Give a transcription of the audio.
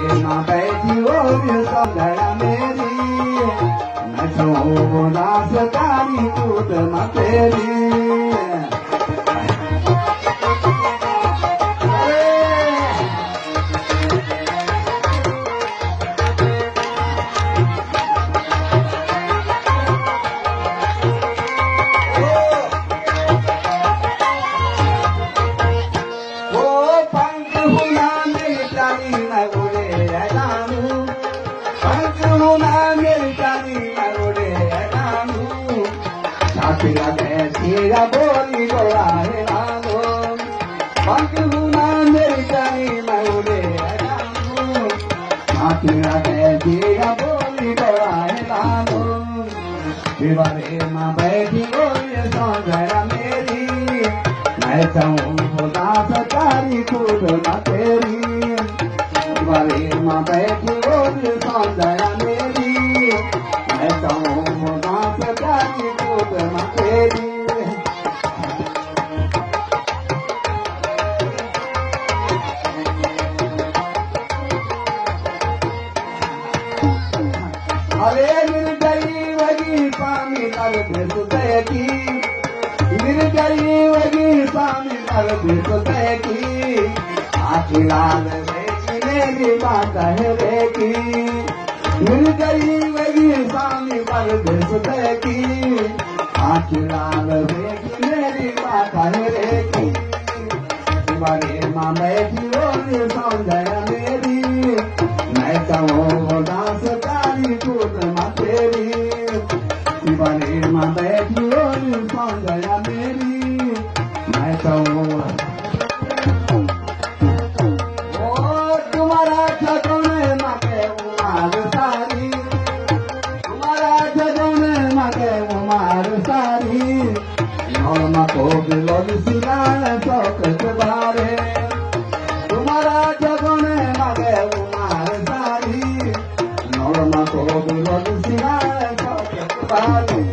माँ बैठी वो सौंदर्य मेरी नचो दास कारी कूद माँ तेरी तेरा बोली बोलाए लालो पंखुना मेरी जानी मऊले लालो तेरा तेरा बोली बोलाए लालो दीवारे माँ बैठी बोली सौंदर्य मेरी मैं चाहूँ दास कारी खुद माँ तेरी दीवारे माँ बैठी बोली सौंदर्य मेरी मैं चाहूँ दास कारी खुद माँ तेरी अरे निर्दयी वगी स्वामी नर सुदय की निर्दयी वगी स्वामी नर सुदय की आखिलाल मेरी बात है रे की निर्दयी वगी स्वामी नर सुदय की आखिलाल मेरी बात है रे की तुम्हारे माँ बैठी वो सौंदर्य मेरी मैं चाहूँ दास कारी कूद माँ तेरी दीवारे माँ बैठी वो सौंदर्य मेरी मैं चाहूँ तुम्हारा जगों में माँ के उमार सारी तुम्हारा जगों में माँ के उमार सारी नौमा को बिलोल सिलाए चौकट बारे तुम्हारा जगों में माँ के उमार सारी नौमा को बिलोल सिलाए चौकट बारे